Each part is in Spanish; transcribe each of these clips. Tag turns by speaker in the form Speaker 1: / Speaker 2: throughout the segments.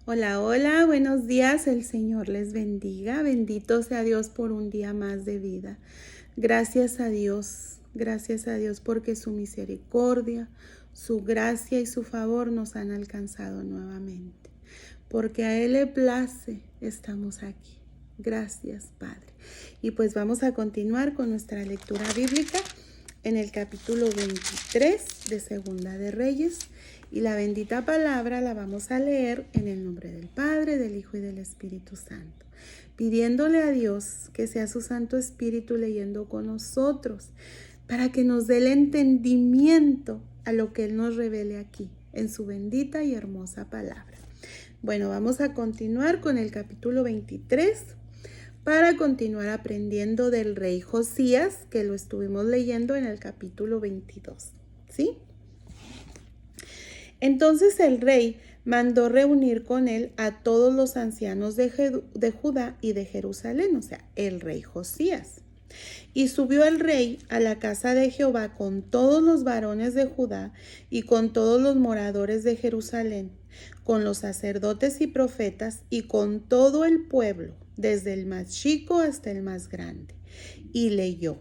Speaker 1: Hola, hola, buenos días, el Señor les bendiga, bendito sea Dios por un día más de vida. Gracias a Dios porque su misericordia, su gracia y su favor nos han alcanzado nuevamente. Porque a Él le place, estamos aquí. Gracias, Padre. Y pues vamos a continuar con nuestra lectura bíblica en el capítulo 23 de Segunda de Reyes. Y la bendita palabra la vamos a leer en el nombre del Padre, del Hijo y del Espíritu Santo, pidiéndole a Dios que sea su Santo Espíritu leyendo con nosotros para que nos dé el entendimiento a lo que Él nos revele aquí, en su bendita y hermosa palabra. Bueno, vamos a continuar con el capítulo 23 para continuar aprendiendo del rey Josías, que lo estuvimos leyendo en el capítulo 22, ¿sí? Entonces el rey mandó reunir con él a todos los ancianos de Judá y de Jerusalén, o sea, el rey Josías. Y subió el rey a la casa de Jehová con todos los varones de Judá y con todos los moradores de Jerusalén, con los sacerdotes y profetas y con todo el pueblo, desde el más chico hasta el más grande. Y leyó,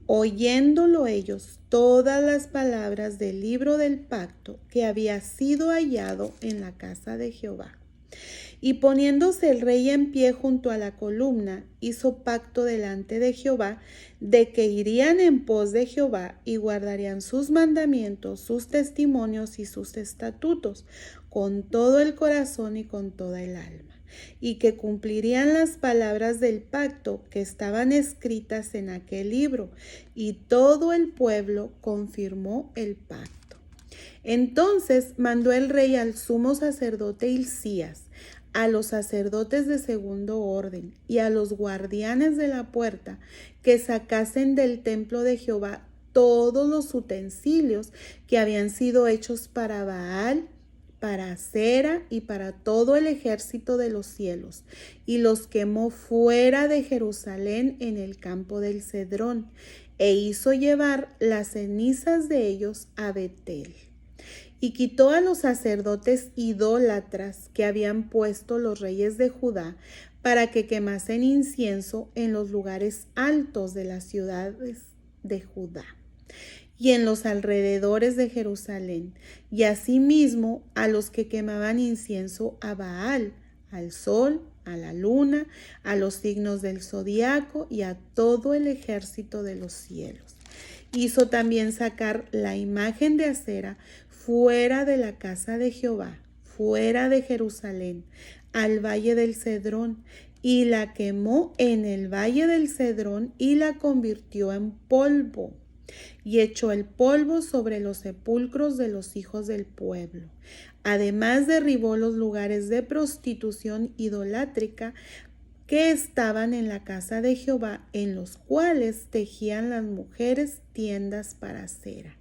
Speaker 1: oyéndolo ellos, todas las palabras del libro del pacto que había sido hallado en la casa de Jehová. Y poniéndose el rey en pie junto a la columna, hizo pacto delante de Jehová, de que irían en pos de Jehová y guardarían sus mandamientos, sus testimonios y sus estatutos, con todo el corazón y con toda el alma, y que cumplirían las palabras del pacto que estaban escritas en aquel libro, y todo el pueblo confirmó el pacto. Entonces mandó el rey al sumo sacerdote Hilcías, a los sacerdotes de segundo orden y a los guardianes de la puerta que sacasen del templo de Jehová todos los utensilios que habían sido hechos para Baal, para Acera y para todo el ejército de los cielos, y los quemó fuera de Jerusalén en el campo del Cedrón, e hizo llevar las cenizas de ellos a Betel. Y quitó a los sacerdotes idólatras que habían puesto los reyes de Judá para que quemasen incienso en los lugares altos de las ciudades de Judá y en los alrededores de Jerusalén, y asimismo a los que quemaban incienso a Baal, al sol, a la luna, a los signos del zodiaco y a todo el ejército de los cielos. Hizo también sacar la imagen de Acera fuera de la casa de Jehová, fuera de Jerusalén, al valle del Cedrón, y la quemó en el valle del Cedrón y la convirtió en polvo, y echó el polvo sobre los sepulcros de los hijos del pueblo. Además derribó los lugares de prostitución idolátrica que estaban en la casa de Jehová, en los cuales tejían las mujeres tiendas para cera.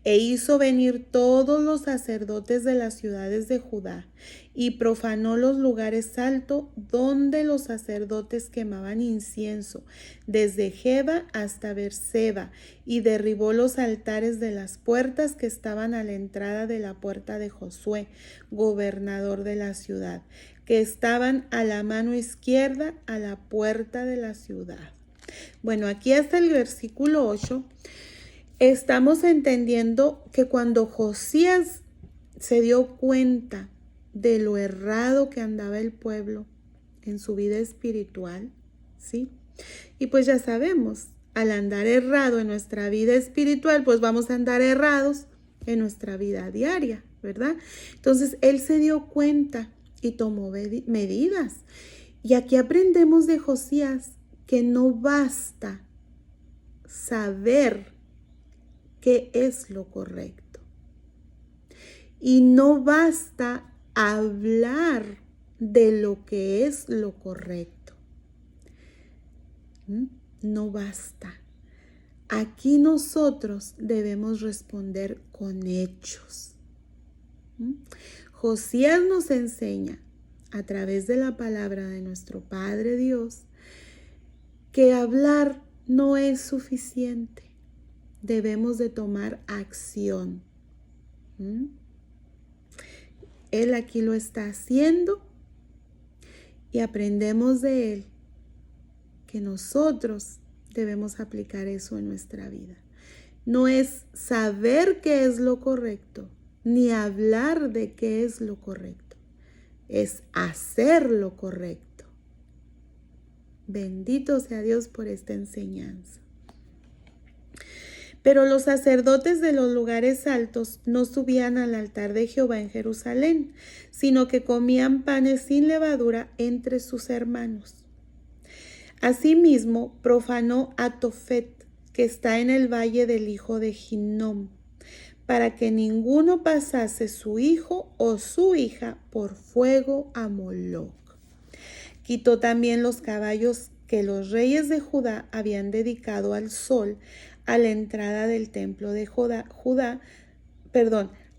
Speaker 1: E hizo venir todos los sacerdotes de las ciudades de Judá, y profanó los lugares altos donde los sacerdotes quemaban incienso, desde Geba hasta Berseba, y derribó los altares de las puertas que estaban a la entrada de la puerta de Josué, gobernador de la ciudad, que estaban a la mano izquierda a la puerta de la ciudad. Bueno, aquí hasta el versículo 8 estamos entendiendo que cuando Josías se dio cuenta de lo errado que andaba el pueblo en su vida espiritual, ¿sí? Y pues ya sabemos, al andar errado en nuestra vida espiritual, pues vamos a andar errados en nuestra vida diaria, ¿verdad? Entonces él se dio cuenta y tomó medidas. Y aquí aprendemos de Josías que no basta saber qué es lo correcto. Y no basta hablar de lo que es lo correcto. No basta. Aquí nosotros debemos responder con hechos. Josías nos enseña a través de la palabra de nuestro Padre Dios que hablar no es suficiente. Debemos de tomar acción. Él aquí lo está haciendo y aprendemos de Él que nosotros debemos aplicar eso en nuestra vida. No es saber qué es lo correcto, ni hablar de qué es lo correcto. Es hacer lo correcto. Bendito sea Dios por esta enseñanza. Pero los sacerdotes de los lugares altos no subían al altar de Jehová en Jerusalén, sino que comían panes sin levadura entre sus hermanos. Asimismo, profanó a Tofet, que está en el valle del hijo de Hinnom, para que ninguno pasase su hijo o su hija por fuego a Moloc. Quitó también los caballos que los reyes de Judá habían dedicado al sol a la entrada del templo de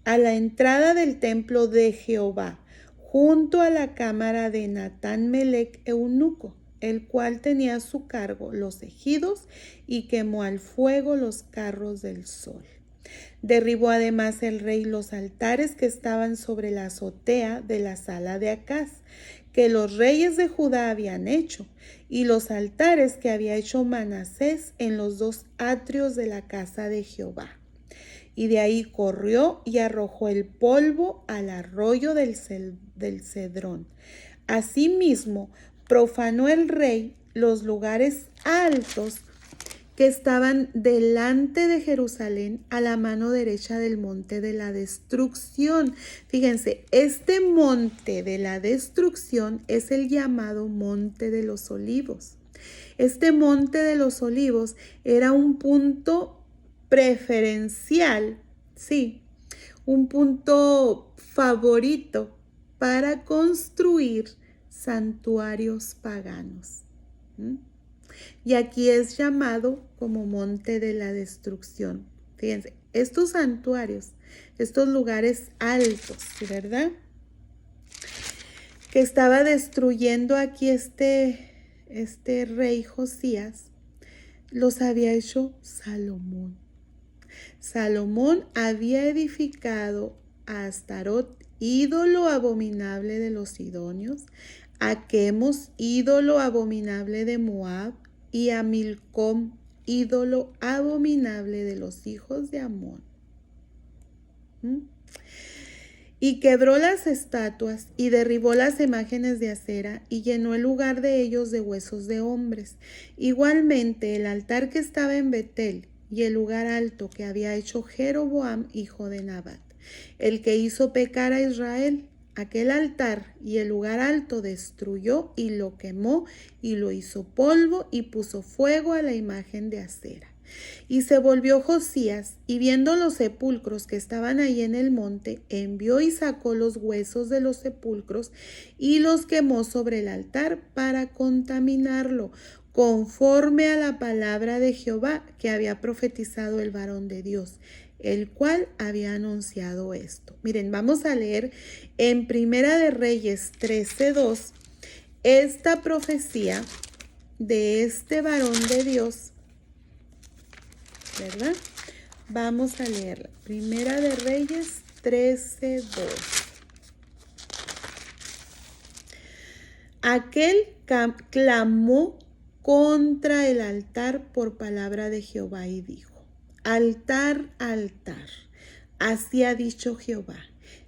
Speaker 1: a la entrada del templo de Jehová, junto a la cámara de Natán Melec eunuco, el cual tenía a su cargo los ejidos, y quemó al fuego los carros del sol. Derribó además el rey los altares que estaban sobre la azotea de la sala de Acaz, que los reyes de Judá habían hecho, y los altares que había hecho Manasés en los dos atrios de la casa de Jehová. Y de ahí corrió y arrojó el polvo al arroyo del Cedrón. Asimismo, profanó el rey los lugares altos que estaban delante de Jerusalén a la mano derecha del monte de la destrucción. Fíjense, este monte de la destrucción es el llamado Monte de los Olivos. Este Monte de los Olivos era un punto preferencial, sí, un punto favorito para construir santuarios paganos. Y aquí es llamado como Monte de la Destrucción. Fíjense, estos santuarios, estos lugares altos, ¿verdad? Que estaba destruyendo aquí este rey Josías, los había hecho Salomón. Salomón había edificado a Astarot, ídolo abominable de los sidonios, a Quemos, ídolo abominable de Moab, y a Milcom, ídolo abominable de los hijos de Amón. Y quebró las estatuas y derribó las imágenes de acera y llenó el lugar de ellos de huesos de hombres. Igualmente el altar que estaba en Betel y el lugar alto que había hecho Jeroboam, hijo de Nabat, el que hizo pecar a Israel, aquel altar y el lugar alto destruyó y lo quemó y lo hizo polvo y puso fuego a la imagen de acera. Y se volvió Josías, y viendo los sepulcros que estaban ahí en el monte, envió y sacó los huesos de los sepulcros y los quemó sobre el altar para contaminarlo, conforme a la palabra de Jehová que había profetizado el varón de Dios, el cual había anunciado esto. Miren, vamos a leer en Primera de Reyes 13:2 esta profecía de este varón de Dios, ¿verdad? Vamos a leerla. Primera de Reyes 13:2. Aquel clamó contra el altar por palabra de Jehová y dijo: altar, altar, así ha dicho Jehová,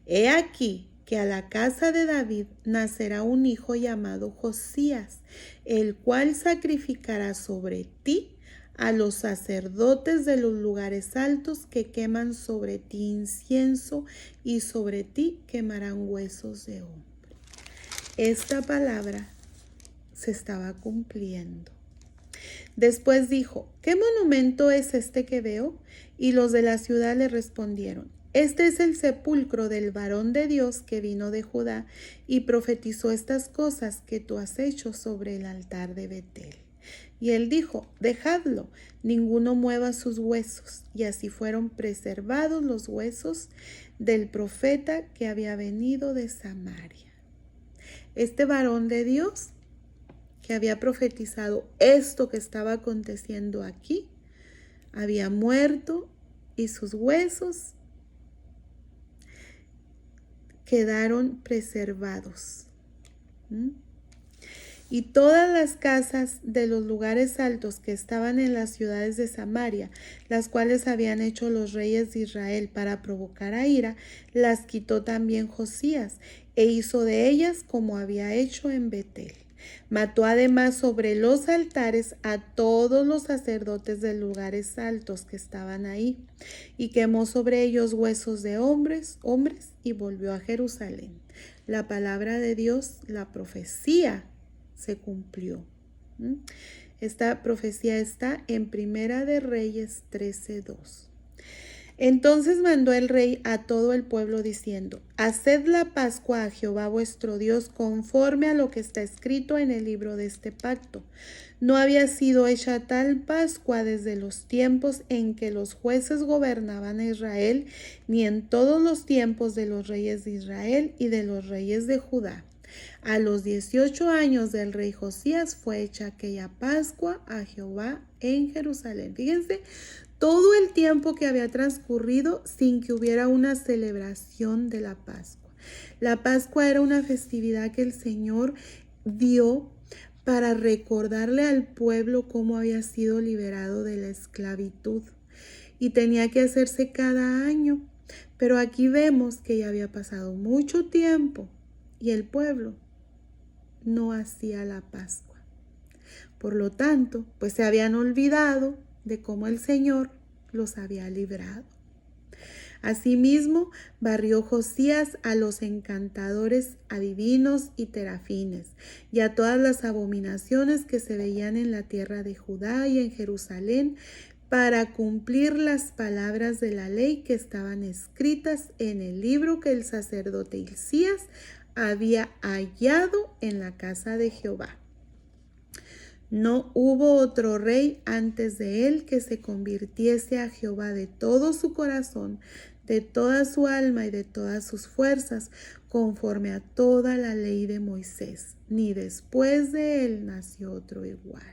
Speaker 1: he aquí que a la casa de David nacerá un hijo llamado Josías, el cual sacrificará sobre ti a los sacerdotes de los lugares altos que queman sobre ti incienso, y sobre ti quemarán huesos de hombre. Esta palabra se estaba cumpliendo. Después dijo: ¿qué monumento es este que veo? Y los de la ciudad le respondieron: este es el sepulcro del varón de Dios que vino de Judá y profetizó estas cosas que tú has hecho sobre el altar de Betel. Y él dijo: dejadlo, ninguno mueva sus huesos. Y así fueron preservados los huesos del profeta que había venido de Samaria. Este varón de Dios que había profetizado esto que estaba aconteciendo aquí, había muerto y sus huesos quedaron preservados. ¿Mm? Y todas las casas de los lugares altos que estaban en las ciudades de Samaria, las cuales habían hecho los reyes de Israel para provocar a ira, las quitó también Josías, e hizo de ellas como había hecho en Betel. Mató además sobre los altares a todos los sacerdotes de lugares altos que estaban ahí, y quemó sobre ellos huesos de hombres, y volvió a Jerusalén. La palabra de Dios, la profecía, se cumplió. Esta profecía está en Primera de Reyes 13:2. Entonces mandó el rey a todo el pueblo diciendo: haced la Pascua a Jehová vuestro Dios conforme a lo que está escrito en el libro de este pacto. No había sido hecha tal Pascua desde los tiempos en que los jueces gobernaban a Israel, ni en todos los tiempos de los reyes de Israel y de los reyes de Judá. A los 18 años del rey Josías fue hecha aquella Pascua a Jehová en Jerusalén. Fíjense todo el tiempo que había transcurrido sin que hubiera una celebración de la Pascua. La Pascua era una festividad que el Señor dio para recordarle al pueblo cómo había sido liberado de la esclavitud. Y tenía que hacerse cada año. Pero aquí vemos que ya había pasado mucho tiempo y el pueblo no hacía la Pascua. Por lo tanto, pues se habían olvidado de cómo el Señor los había librado. Asimismo, barrió Josías a los encantadores, adivinos y terafines, y a todas las abominaciones que se veían en la tierra de Judá y en Jerusalén, para cumplir las palabras de la ley que estaban escritas en el libro que el sacerdote Hilcías había hallado en la casa de Jehová. No hubo otro rey antes de él que se convirtiese a Jehová de todo su corazón, de toda su alma y de todas sus fuerzas, conforme a toda la ley de Moisés. Ni después de él nació otro igual.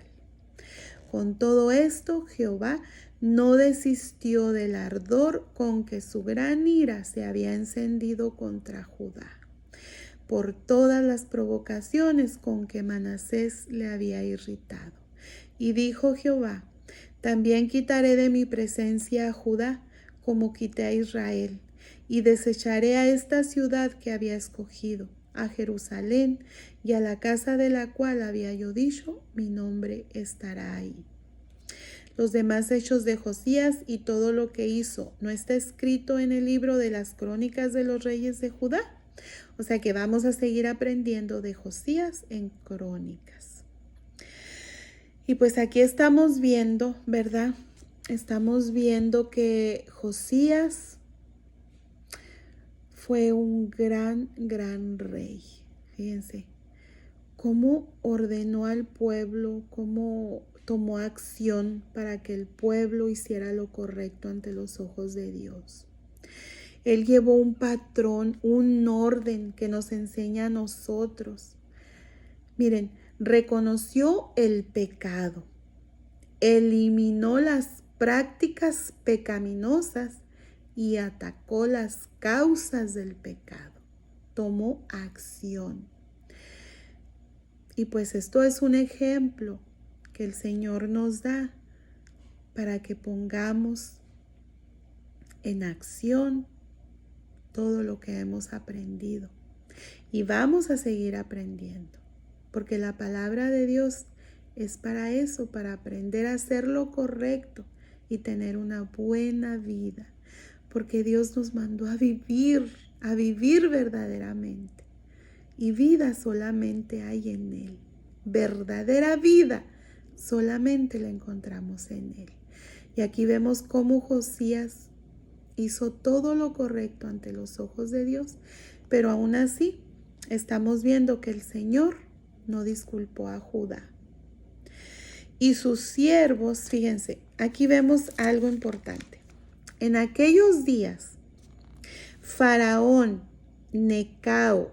Speaker 1: Con todo esto, Jehová no desistió del ardor con que su gran ira se había encendido contra Judá, por todas las provocaciones con que Manasés le había irritado. Y dijo Jehová: también quitaré de mi presencia a Judá, como quité a Israel, y desecharé a esta ciudad que había escogido, a Jerusalén, y a la casa de la cual había yo dicho: mi nombre estará ahí. Los demás hechos de Josías y todo lo que hizo, ¿no está escrito en el libro de las crónicas de los reyes de Judá? O sea que vamos a seguir aprendiendo de Josías en Crónicas. Y pues aquí estamos viendo, ¿verdad? Estamos viendo que Josías fue un gran rey. Fíjense cómo ordenó al pueblo, cómo tomó acción para que el pueblo hiciera lo correcto ante los ojos de Dios. Él llevó un patrón, un orden que nos enseña a nosotros. Miren, reconoció el pecado, eliminó las prácticas pecaminosas y atacó las causas del pecado. Tomó acción. Y pues esto es un ejemplo que el Señor nos da para que pongamos en acción todo lo que hemos aprendido. Y vamos a seguir aprendiendo, porque la palabra de Dios es para eso, para aprender a hacer lo correcto y tener una buena vida, porque Dios nos mandó a vivir verdaderamente. Y vida solamente hay en Él. Verdadera vida solamente la encontramos en Él. Y aquí vemos cómo Josías hizo todo lo correcto ante los ojos de Dios, pero aún así estamos viendo que el Señor no disculpó a Judá. Y sus siervos, fíjense, aquí vemos algo importante. En aquellos días, Faraón Necao,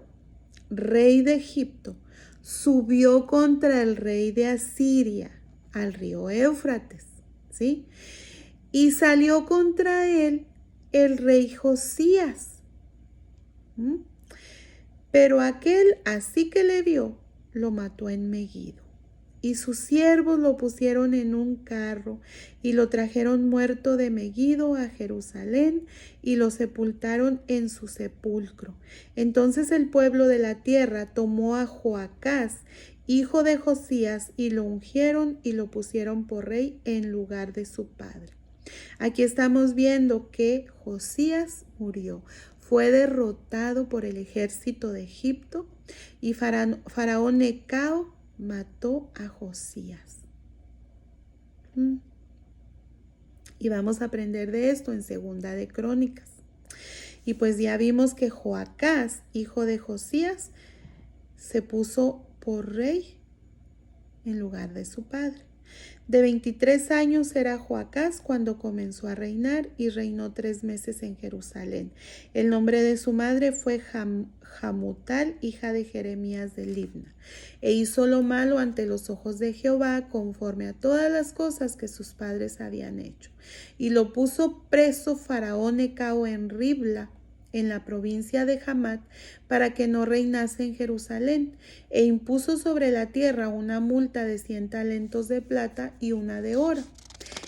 Speaker 1: rey de Egipto, subió contra el rey de Asiria al río Éufrates, ¿sí? Y salió contra él el rey Josías. Pero aquel, así que le vio, lo mató en Megiddo. Y sus siervos lo pusieron en un carro y lo trajeron muerto de Megiddo a Jerusalén y lo sepultaron en su sepulcro. Entonces el pueblo de la tierra tomó a Joacás, hijo de Josías, y lo ungieron y lo pusieron por rey en lugar de su padre. Aquí estamos viendo que Josías murió. Fue derrotado por el ejército de Egipto y Faraón Necao mató a Josías. Y vamos a aprender de esto en Segunda de Crónicas. Y pues ya vimos que Joacás, hijo de Josías, se puso por rey en lugar de su padre. De 23 años era Joacás cuando comenzó a reinar y reinó 3 meses en Jerusalén. El nombre de su madre fue Hamutal, hija de Jeremías de Libna. E hizo lo malo ante los ojos de Jehová conforme a todas las cosas que sus padres habían hecho. Y lo puso preso Faraón Necao en Ribla, en la provincia de Hamat, para que no reinase en Jerusalén, e impuso sobre la tierra una multa de 100 talentos de plata y una de oro.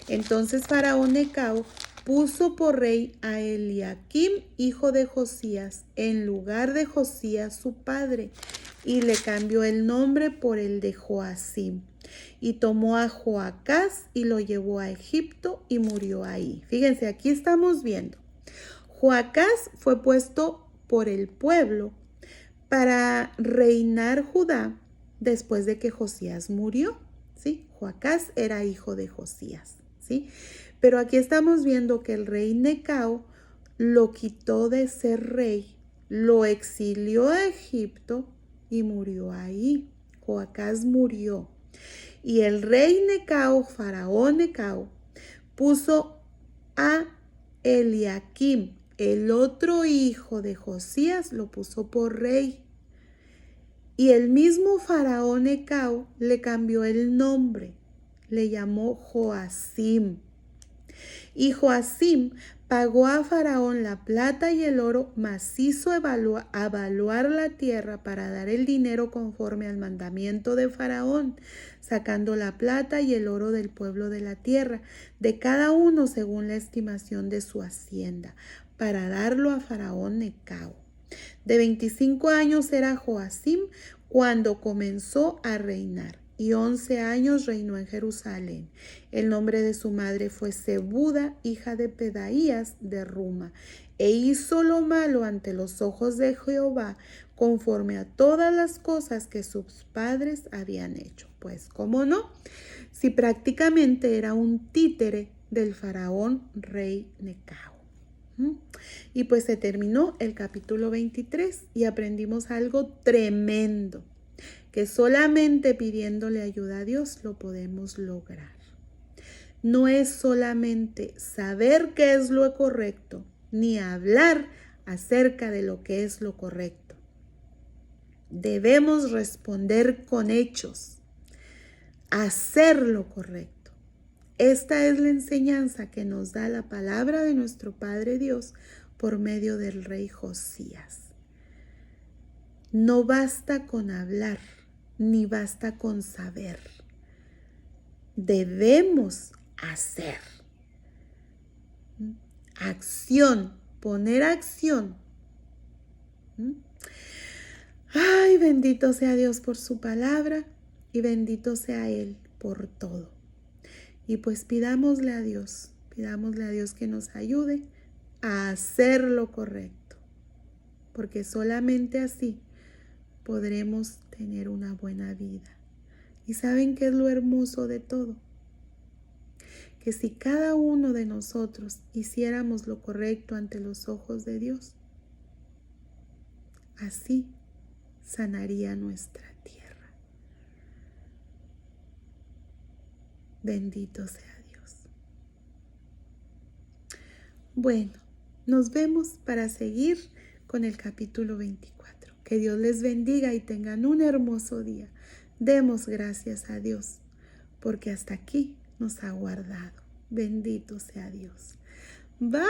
Speaker 1: Entonces Faraón Necao puso por rey a Eliakim, hijo de Josías, en lugar de Josías su padre, y le cambió el nombre por el de Joacim. Y tomó a Joacás y lo llevó a Egipto y murió ahí. Fíjense, aquí estamos viendo. Joacás fue puesto por el pueblo para reinar Judá después de que Josías murió, ¿sí? Joacás era hijo de Josías, ¿sí? Pero aquí estamos viendo que el rey Necao lo quitó de ser rey, lo exilió a Egipto y murió ahí. Joacás murió. Y el rey Necao, Faraón Necao, puso a Eliakim, el otro hijo de Josías, lo puso por rey. Y el mismo Faraón Necao le cambió el nombre, le llamó Joacim. Y Joacim pagó a Faraón la plata y el oro, mas hizo evaluar la tierra para dar el dinero conforme al mandamiento de Faraón, sacando la plata y el oro del pueblo de la tierra, de cada uno según la estimación de su hacienda, para darlo a Faraón Necao. De 25 años era Joacim cuando comenzó a reinar, y 11 años reinó en Jerusalén. El nombre de su madre fue Zebuda, hija de Pedaías de Ruma, e hizo lo malo ante los ojos de Jehová, conforme a todas las cosas que sus padres habían hecho. Pues, ¿cómo no? Si prácticamente era un títere del faraón rey Necao. Y pues se terminó el capítulo 23 y aprendimos algo tremendo, que solamente pidiéndole ayuda a Dios lo podemos lograr. No es solamente saber qué es lo correcto, ni hablar acerca de lo que es lo correcto. Debemos responder con hechos, hacer lo correcto. Esta es la enseñanza que nos da la palabra de nuestro Padre Dios por medio del rey Josías. No basta con hablar, ni basta con saber. Debemos hacer. Acción, poner acción. Ay, bendito sea Dios por su palabra y bendito sea Él por todo. Y pues pidámosle a Dios que nos ayude a hacer lo correcto, porque solamente así podremos tener una buena vida. ¿Y saben qué es lo hermoso de todo? Que si cada uno de nosotros hiciéramos lo correcto ante los ojos de Dios, así sanaría nuestra tierra. Bendito sea Dios. Bueno, nos vemos para seguir con el capítulo 24. Que Dios les bendiga y tengan un hermoso día. Demos gracias a Dios, porque hasta aquí nos ha guardado. Bendito sea Dios. Bye.